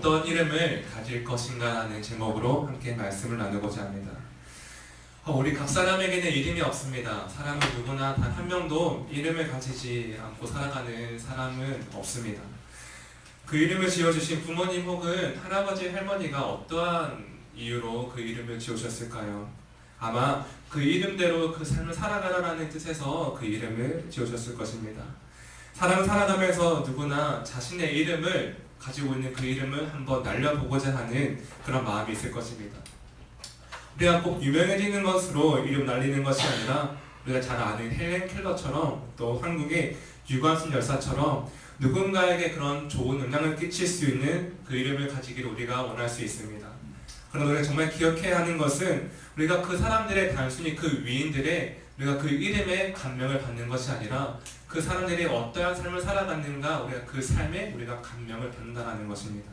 어떤 이름을 가질 것인가 라는 제목으로 함께 말씀을 나누고자 합니다. 우리 각 사람에게는 이름이 없습니다. 사람은 누구나 단 한 명도 이름을 가지지 않고 살아가는 사람은 없습니다. 그 이름을 지어주신 부모님 혹은 할아버지, 할머니가 어떠한 이유로 그 이름을 지으셨을까요? 아마 그 이름대로 그 삶을 살아가라는 뜻에서 그 이름을 지으셨을 것입니다. 사람을 살아가면서 누구나 자신의 이름을 가지고 있는 그 이름을 한번 날려보고자 하는 그런 마음이 있을 것입니다. 우리가 꼭 유명해지는 것으로 이름 날리는 것이 아니라 우리가 잘 아는 헬렌 켈러처럼 또 한국의 유관순 열사처럼 누군가에게 그런 좋은 영향을 끼칠 수 있는 그 이름을 가지기를 우리가 원할 수 있습니다. 그러나 우리가 정말 기억해야 하는 것은 우리가 그 사람들의 단순히 그 위인들의 우리가 그 이름에 감명을 받는 것이 아니라 그 사람들이 어떠한 삶을 살아갔는가 우리가 그 삶에 우리가 감명을 받는다는 것입니다.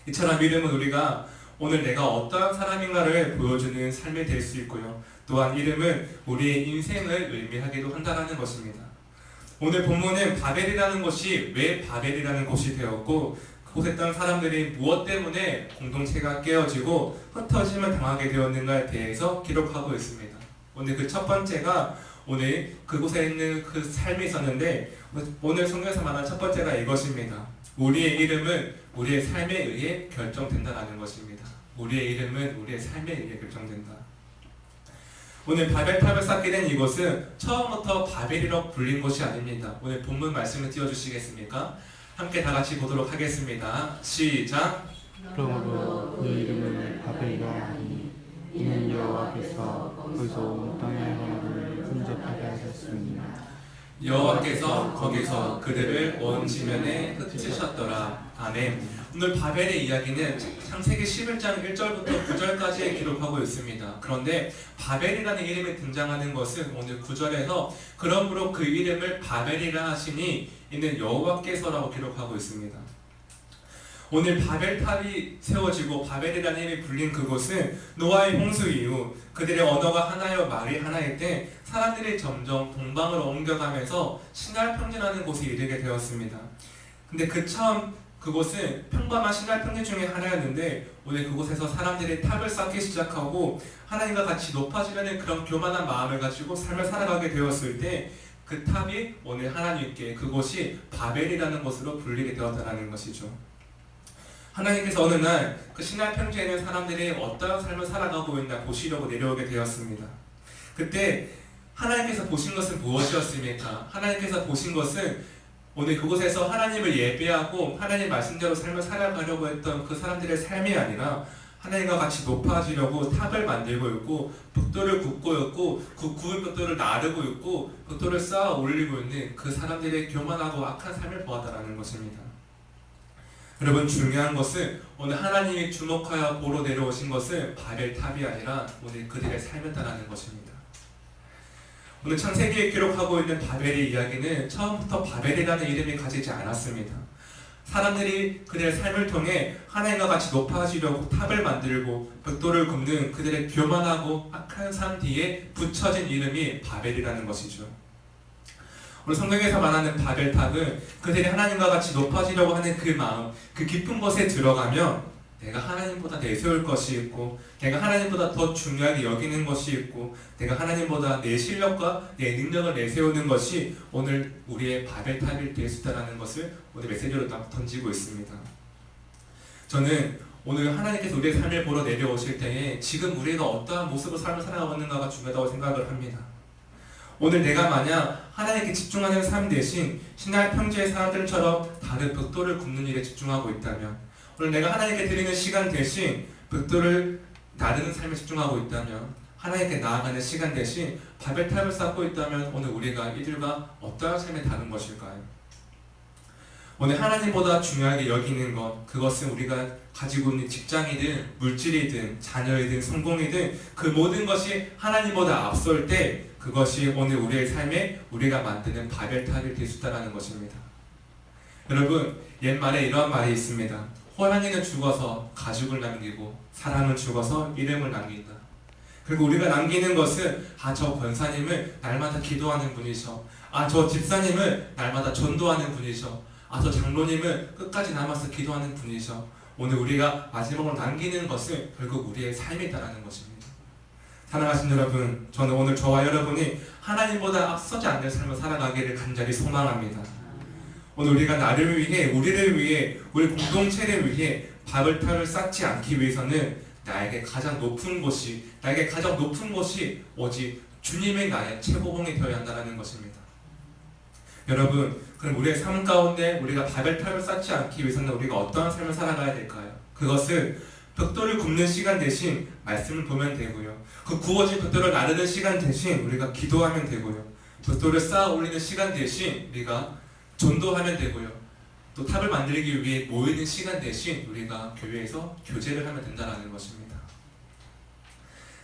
이처럼 이름은 우리가 오늘 내가 어떠한 사람인가를 보여주는 삶이 될 수 있고요. 또한 이름은 우리의 인생을 의미하기도 한다는 것입니다. 오늘 본문은 바벨이라는 곳이 왜 바벨이라는 곳이 되었고 그곳에 있던 사람들이 무엇 때문에 공동체가 깨어지고 흩어짐을 당하게 되었는가에 대해서 기록하고 있습니다. 오늘 그 첫 번째가 오늘 그곳에 있는 그 삶이 있었는데 오늘 성경에서 말하는 첫 번째가 이것입니다. 우리의 이름은 우리의 삶에 의해 결정된다는 것입니다. 우리의 이름은 우리의 삶에 의해 결정된다. 오늘 바벨탑을 쌓게 된 이곳은 처음부터 바벨이라고 불린 곳이 아닙니다. 오늘 본문 말씀을 띄워주시겠습니까? 함께 다 같이 보도록 하겠습니다. 시작! 그러므로 그 이름을 바벨이라 하니 이는 여호와께서 거기서 온 땅의 하나를 분접하게 하셨습니다. 여호와께서 거기서 그들을 온 지면에 흩으셨더라. 아멘. 오늘 바벨의 이야기는 창세기 11장 1절부터 9절까지 기록하고 있습니다. 그런데 바벨이라는 이름이 등장하는 것은 오늘 9절에서 그러므로 그 이름을 바벨이라 하시니 이는 여호와께서라고 기록하고 있습니다. 오늘 바벨탑이 세워지고 바벨이라는 이름이 불린 그곳은 노아의 홍수 이후 그들의 언어가 하나여 말이 하나일 때 사람들이 점점 동방으로 옮겨가면서 시날 평지라는 곳에 이르게 되었습니다. 근데 그곳은 평범한 시날 평지 중에 하나였는데 오늘 그곳에서 사람들이 탑을 쌓기 시작하고 하나님과 같이 높아지려는 그런 교만한 마음을 가지고 삶을 살아가게 되었을 때 그 탑이 오늘 하나님께 그곳이 바벨이라는 곳으로 불리게 되었다는 것이죠. 하나님께서 어느 날 그 시날 평지에 있는 사람들이 어떠한 삶을 살아가고 있나 보시려고 내려오게 되었습니다. 그때 하나님께서 보신 것은 무엇이었습니까? 하나님께서 보신 것은 오늘 그곳에서 하나님을 예배하고 하나님 말씀대로 삶을 살아가려고 했던 그 사람들의 삶이 아니라 하나님과 같이 높아지려고 탑을 만들고 있고 벽돌을 굽고 있고 그 구운 벽돌을 나르고 있고 벽돌을 쌓아 올리고 있는 그 사람들의 교만하고 악한 삶을 보았다는 것입니다. 여러분, 중요한 것은 오늘 하나님이 주목하여 보러 내려오신 것은 바벨탑이 아니라 오늘 그들의 삶이었다는 것입니다. 오늘 창세기에 기록하고 있는 바벨의 이야기는 처음부터 바벨이라는 이름이 가지지 않았습니다. 사람들이 그들의 삶을 통해 하나님과 같이 높아지려고 탑을 만들고 벽돌을 굽는 그들의 교만하고 악한 삶 뒤에 붙여진 이름이 바벨이라는 것이죠. 오늘 성경에서 말하는 바벨탑은 그들이 하나님과 같이 높아지려고 하는 그 마음, 그 깊은 곳에 들어가면 내가 하나님보다 내세울 것이 있고 내가 하나님보다 더 중요하게 여기는 것이 있고 내가 하나님보다 내 실력과 내 능력을 내세우는 것이 오늘 우리의 바벨탑이 될 수 있다는 것을 오늘 메시지로 던지고 있습니다. 저는 오늘 하나님께서 우리의 삶을 보러 내려오실 때에 지금 우리가 어떠한 모습으로 삶을 살아가고 있는가가 중요하다고 생각을 합니다. 오늘 내가 만약 하나님께 집중하는 삶 대신 시날 평지의 사람들처럼 다른 벽돌을 굽는 일에 집중하고 있다면 오늘 내가 하나님께 드리는 시간 대신 벽돌을 나르는 삶에 집중하고 있다면 하나님께 나아가는 시간 대신 바벨탑을 쌓고 있다면 오늘 우리가 이들과 어떠한 삶에 다른 것일까요? 오늘 하나님보다 중요하게 여기는 것, 그것은 우리가 가지고 있는 직장이든 물질이든 자녀이든 성공이든 그 모든 것이 하나님보다 앞설 때 그것이 오늘 우리의 삶에 우리가 만드는 바벨탑이 될 수 있다는 것입니다. 여러분, 옛말에 이러한 말이 있습니다. 호랑이는 죽어서 가죽을 남기고 사람은 죽어서 이름을 남긴다. 그리고 우리가 남기는 것은 저 권사님은 날마다 기도하는 분이셔. 저 집사님은 날마다 전도하는 분이셔. 저 장로님은 끝까지 남아서 기도하는 분이셔. 오늘 우리가 마지막으로 남기는 것은 결국 우리의 삶이다라는 것입니다. 사랑하신 여러분, 저는 오늘 저와 여러분이 하나님보다 앞서지 않는 삶을 살아가기를 간절히 소망합니다. 오늘 우리가 나를 위해, 우리를 위해, 우리 공동체를 위해 바벨탑을 쌓지 않기 위해서는 나에게 가장 높은 곳이 오직 주님의 나의 최고봉이 되어야 한다는 것입니다. 여러분, 그럼 우리의 삶 가운데 우리가 바벨탑을 쌓지 않기 위해서는 우리가 어떠한 삶을 살아가야 될까요? 그것은 벽돌을 굽는 시간 대신 말씀을 보면 되고요. 그 구워진 벽돌을 나르는 시간 대신 우리가 기도하면 되고요. 벽돌을 쌓아 올리는 시간 대신 우리가 전도하면 되고요. 또 탑을 만들기 위해 모이는 시간 대신 우리가 교회에서 교제를 하면 된다는 것입니다.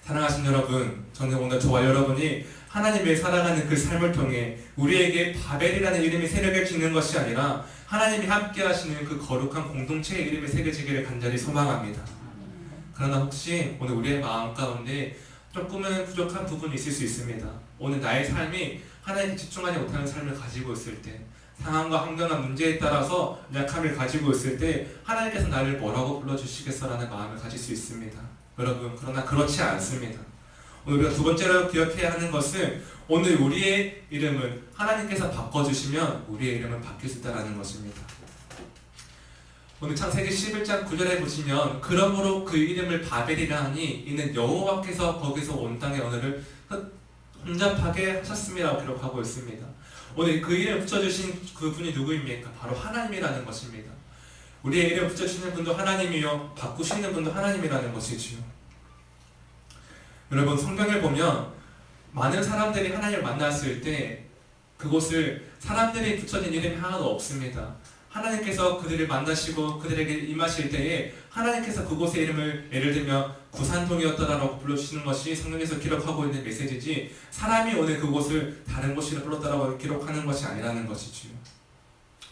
사랑하신 여러분, 저는 오늘 저와 여러분이 하나님 위해 살아가는 그 삶을 통해 우리에게 바벨이라는 이름이 새겨지는 것이 아니라 하나님이 함께 하시는 그 거룩한 공동체의 이름이 새겨지기를 간절히 소망합니다. 그러나 혹시 오늘 우리의 마음 가운데 조금은 부족한 부분이 있을 수 있습니다. 오늘 나의 삶이 하나님께 집중하지 못하는 삶을 가지고 있을 때, 상황과 환경과 문제에 따라서 약함을 가지고 있을 때 하나님께서 나를 뭐라고 불러주시겠어라는 마음을 가질 수 있습니다. 여러분, 그러나 그렇지 않습니다. 오늘 우리가 두 번째로 기억해야 하는 것은 오늘 우리의 이름을 하나님께서 바꿔주시면 우리의 이름은 바뀔 수 있다는 것입니다. 오늘 창세기 11장 9절에 보시면 그러므로 그 이름을 바벨이라 하니 이는 여호와께서 거기서 온 땅의 언어를 혼잡하게 하셨음이라고 기록하고 있습니다. 오늘 그 이름 붙여주신 그분이 누구입니까? 바로 하나님이라는 것입니다. 우리의 이름 붙여주시는 분도 하나님이요, 바꾸시는 분도 하나님이라는 것이지요. 여러분, 성경을 보면 많은 사람들이 하나님을 만났을 때 그곳을 사람들이 붙여진 이름이 하나도 없습니다. 하나님께서 그들을 만나시고 그들에게 임하실 때에 하나님께서 그곳의 이름을 예를 들면 구산동이었다라고 불러주시는 것이 성경에서 기록하고 있는 메시지지, 사람이 오늘 그곳을 다른 곳이라 불렀다라고 기록하는 것이 아니라는 것이지요.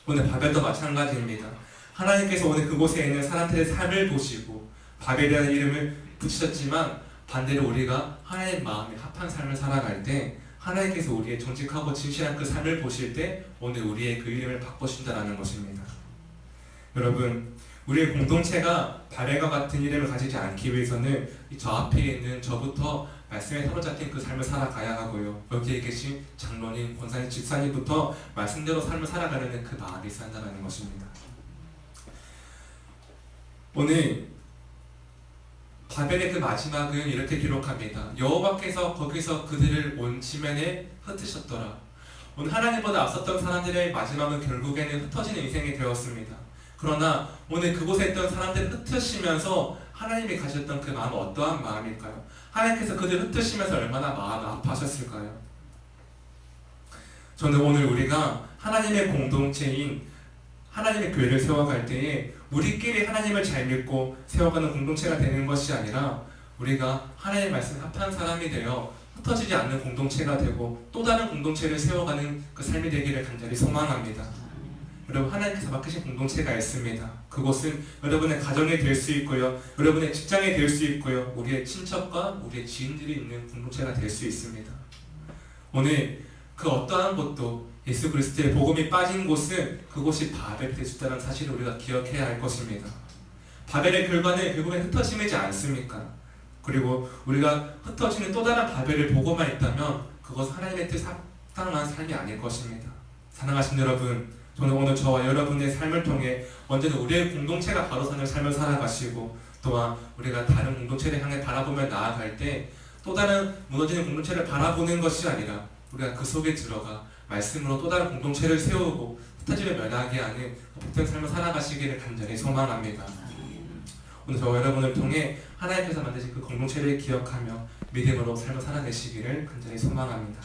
오늘 바벨도 마찬가지입니다. 하나님께서 오늘 그곳에 있는 사람들의 삶을 보시고 바벨이라는 이름을 붙이셨지만 반대로 우리가 하나님의 마음에 합한 삶을 살아갈 때 하나님께서 우리의 정직하고 진실한 그 삶을 보실 때 오늘 우리의 그 이름을 바꾸신다는 것입니다. 여러분, 우리의 공동체가 바벨과 같은 이름을 가지지 않기 위해서는 저 앞에 있는 저부터 말씀에 사로잡힌 그 삶을 살아가야 하고요. 여기에 계신 장로님, 권사님, 집사님부터 말씀대로 삶을 살아가려는 그 마음이 있어야 한다는 것입니다. 오늘 바벨의 그 마지막은 이렇게 기록합니다. 여호와께서 거기서 그들을 온 지면에 흩으셨더라. 오늘 하나님보다 앞섰던 사람들의 마지막은 결국에는 흩어지는 인생이 되었습니다. 그러나 오늘 그곳에 있던 사람들을 흩으시면서 하나님이 가졌던 그 마음은 어떠한 마음일까요? 하나님께서 그들을 흩으시면서 얼마나 마음을 아파하셨을까요? 저는 오늘 우리가 하나님의 공동체인 하나님의 교회를 세워갈 때에 우리끼리 하나님을 잘 믿고 세워가는 공동체가 되는 것이 아니라 우리가 하나님의 말씀에 합한 사람이 되어 흩어지지 않는 공동체가 되고 또 다른 공동체를 세워가는 그 삶이 되기를 간절히 소망합니다. 여러분, 하나님께서 맡기신 공동체가 있습니다. 그곳은 여러분의 가정이 될 수 있고요, 여러분의 직장이 될 수 있고요, 우리의 친척과 우리의 지인들이 있는 공동체가 될 수 있습니다. 오늘 그 어떠한 곳도 예수 그리스도의 복음이 빠진 곳은 그곳이 바벨이 될 수 있다는 사실을 우리가 기억해야 할 것입니다. 바벨의 결과는 결국엔 흩어짐이지 않습니까? 그리고 우리가 흩어지는 또 다른 바벨을 보고만 있다면 그것은 하나님의 뜻에 합당한 삶이 아닐 것입니다. 사랑하신 여러분, 저는 오늘 저와 여러분의 삶을 통해 언제나 우리의 공동체가 바로 서는 삶을 살아가시고 또한 우리가 다른 공동체를 향해 바라보며 나아갈 때 또 다른 무너지는 공동체를 바라보는 것이 아니라 우리가 그 속에 들어가 말씀으로 또 다른 공동체를 세우고 흩어짐을 면하게 하는 복된 삶을 살아가시기를 간절히 소망합니다. 오늘 저와 여러분을 통해 하나님께서 만드신 그 공동체를 기억하며 믿음으로 삶을 살아내시기를 간절히 소망합니다.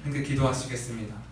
함께 기도하시겠습니다.